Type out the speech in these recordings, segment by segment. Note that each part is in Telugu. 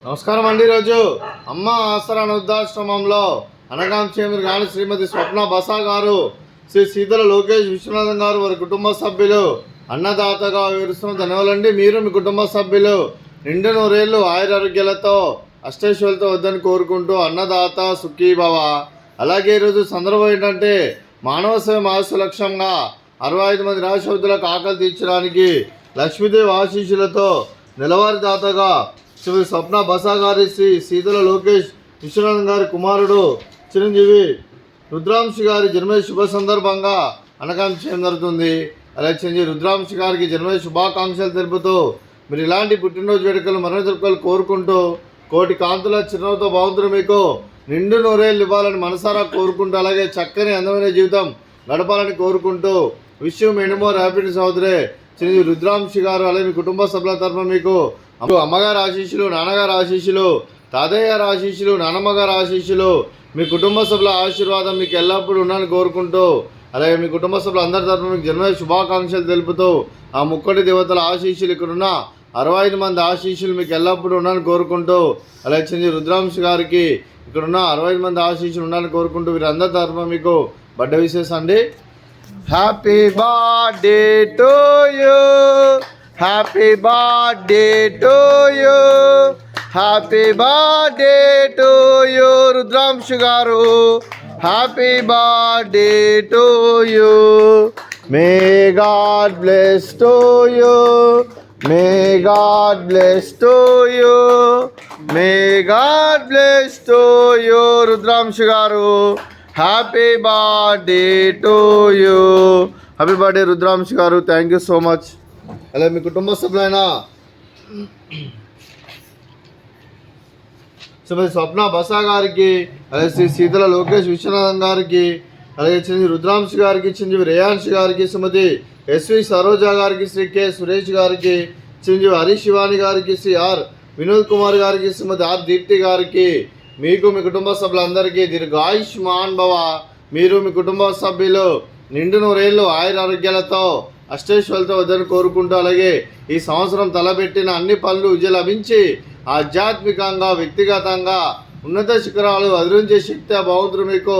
నమస్కారం అండి. ఈరోజు అమ్మ ఆసరా వృద్ధాశ్రమంలో అనగాం చేమూరు గాని శ్రీమతి స్వప్న బసా గారు, శ్రీ సీతల లోకేష్ విశ్వనాథం గారు వారి కుటుంబ సభ్యులు అన్నదాతగా వివరిస్తున్న ధన్యవాదాలండి. మీరు మీ కుటుంబ సభ్యులు నిండు నూరేళ్లు ఆయురారోగ్యాలతో అష్టైశ్వర్యాలతో వద్దని కోరుకుంటూ అన్నదాత సుఖీభవ. అలాగే ఈరోజు సందర్భం ఏంటంటే మానవ సేవ మహస్సు లక్ష్యంగా 65 మంది నిరాశ్రతులకు ఆకలి తీర్చడానికి లక్ష్మీదేవి ఆశీస్సులతో నెలవారీ దాతగా శ్రీ స్వప్న బసా గారి, శ్రీ సీతల లోకేష్ విశ్వనాథన్ గారి కుమారుడు చిరంజీవి రుద్రాంశి గారి జన్మదిన శుభ సందర్భంగా అనగాం చేయడం జరుగుతుంది. అలాగే చిరంజీవి రుద్రాంశి గారికి జన్మదిన శుభాకాంక్షలు తెలుపుతూ మీరు ఇలాంటి పుట్టినరోజు వేడుకలు మరణ జరుపుకలు కోరుకుంటూ కోటి కాంతుల చిరునవ్వుతో భగవంతుడు మీకు నిండు నూరేళ్ళు ఇవ్వాలని మనసారా కోరుకుంటూ అలాగే చక్కని అందమైన జీవితం గడపాలని కోరుకుంటూ wish you many more happiness సహోదరే చిరంజీవి రుద్రాంశి గారు. అలాగే మీ కుటుంబ సభ్యుల తరఫున మీకు అమ్మగారి ఆశీస్సులు, నాన్నగారి ఆశీస్సులు, తాతయ్య గారి ఆశీస్సులు, నాన్నమ్మ గారి ఆశీస్సులు, మీ కుటుంబ సభ్యుల ఆశీర్వాదం మీకు ఎల్లప్పుడూ ఉండాలని కోరుకుంటూ అలాగే మీ కుటుంబ సభ్యులు అందరి తరఫున మీకు జన్మదిన శుభాకాంక్షలు తెలుపుతూ ఆ ముక్కటి దేవతల ఆశీస్సులు, ఇక్కడున్న 65 మంది ఆశీస్సులు మీకు ఎల్లప్పుడూ ఉండాలని కోరుకుంటూ అలాగే చిరంజీవి రుద్రాంశి గారికి ఇక్కడున్న 65 మంది ఆశీస్సులు ఉండాలని కోరుకుంటూ వీరందరి తరఫున మీకు బర్త్డే విషెస్ అండి. Happy birthday to you, happy birthday to you, happy birthday to you Rudranshi garu, happy birthday to you. May God bless to you, may God bless to you, may God bless to you Rudranshi garu, happy birthday to you. Happy birthday Rudranshi garu, thank you so much. అలాగే మీ కుటుంబ సభ్యులైన శ్రీమతి స్వప్న బసా గారికి, అలాగే శ్రీ సీతల లోకేష్ విశ్వనాథన్ గారికి, అలాగే చిరంజీవి రుద్రాంశి గారికి, చిరంజీవి రేయాన్షి గారికి, శ్రీమతి ఎస్వి సరోజా గారికి, శ్రీ కె సురేష్ గారికి, చిరంజీవి హరీష్ శివాని గారికి, శ్రీ ఆర్ వినోద్ కుమార్ గారికి, శ్రీమతి ఆర్ దీప్తి గారికి, మీకు మీ కుటుంబ సభ్యులందరికీ దీర్ఘాయుష్మాన్ భవ. మీరు మీ కుటుంబ సభ్యులు నిండు నూరేళ్ళు ఆయురారోగ్యాలతో అష్టైశ్వర్యాలతో వద్దని కోరుకుంటూ అలాగే ఈ సంవత్సరం తలబెట్టిన అన్ని పనులు విజయం లభించి ఆధ్యాత్మికంగా వ్యక్తిగతంగా ఉన్నత శిఖరాలు అధిరోహించే శక్తి ఆ భగవంతుడు మీకు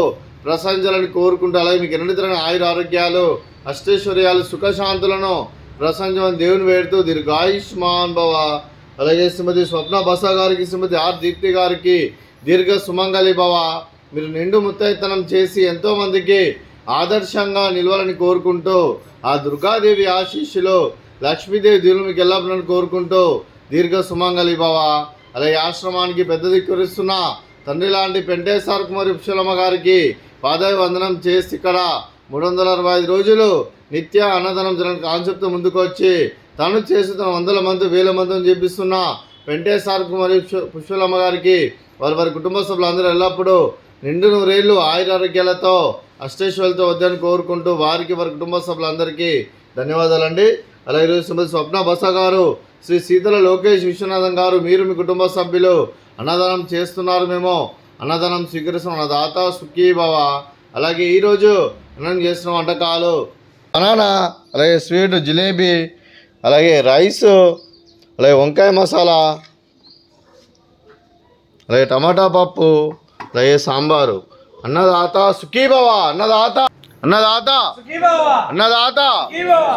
ప్రసాదించాలని కోరుకుంటూ అలాగే మీకు ఎన్నితరమైన ఆయురారోగ్యాలు అష్టైశ్వర్యాలు సుఖశాంతులను ప్రసాదించమని దేవుని వేడుతూ దీర్ఘాయుష్మాన్ భవ. అలాగే శ్రీమతి స్వప్న బసా గారికి, శ్రీమతి ఆర్ దీప్తి గారికి దీర్ఘ సుమంగళి భవ. మీరు నిండు ముత్తైతనం చేసి ఎంతోమందికి ఆదర్శంగా నిలవాలని కోరుకుంటూ ఆ దుర్గాదేవి ఆశీస్సులు లక్ష్మీదేవి దీవులు మీకు ఎల్లప్పుడూ కోరుకుంటూ దీర్ఘ సుమంగళి భవ. అలాగే ఆశ్రమానికి పెద్ద దిక్కురిస్తున్న తండ్రి లాంటి పెంటేశ్వర కుమారి పుష్పలమ్మ గారికి పాదావి వందనం చేసి ఇక్కడ 365 రోజులు నిత్య అన్నదానం జరగని కాన్సెప్ట్ ముందుకు వచ్చి తను చేస్తున్న 100 మంది 1000 మందిని చేపిస్తున్న పెంటేశ్వర కుమారి పుష్పలమ్మ గారికి వారి కుటుంబ సభ్యులందరూ ఎల్లప్పుడూ నిండు నూరేళ్ళు ఆయురారోగ్యాలతో అష్టైశ్వర్యాలతో వద్దని కోరుకుంటూ వారికి వారి కుటుంబ సభ్యులందరికీ ధన్యవాదాలండి. అలాగే ఈరోజు శ్రీమతి స్వప్న బసా గారు, శ్రీ సీతల లోకేష్ విశ్వనాథన్ గారు, మీరు మీ కుటుంబ సభ్యులు అన్నదానం చేస్తున్నారు, మేము అన్నదానం స్వీకరిస్తున్నాం, దాత సుఖీభవ. అలాగే ఈరోజు అన్నం చేస్తున్న వంటకాలు బనానా, అలాగే స్వీట్ జిలేబీ, అలాగే రైస్, అలాగే వంకాయ మసాలా, అలాగే టమాటా పప్పు, అలాగే సాంబారు. అన్నదాత సుఖీభవ, అన్నదాత అన్నదాత అన్నదాత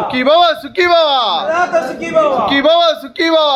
సుఖీభవ, సుఖీభవ, సుఖీభవ, సుఖీభవ.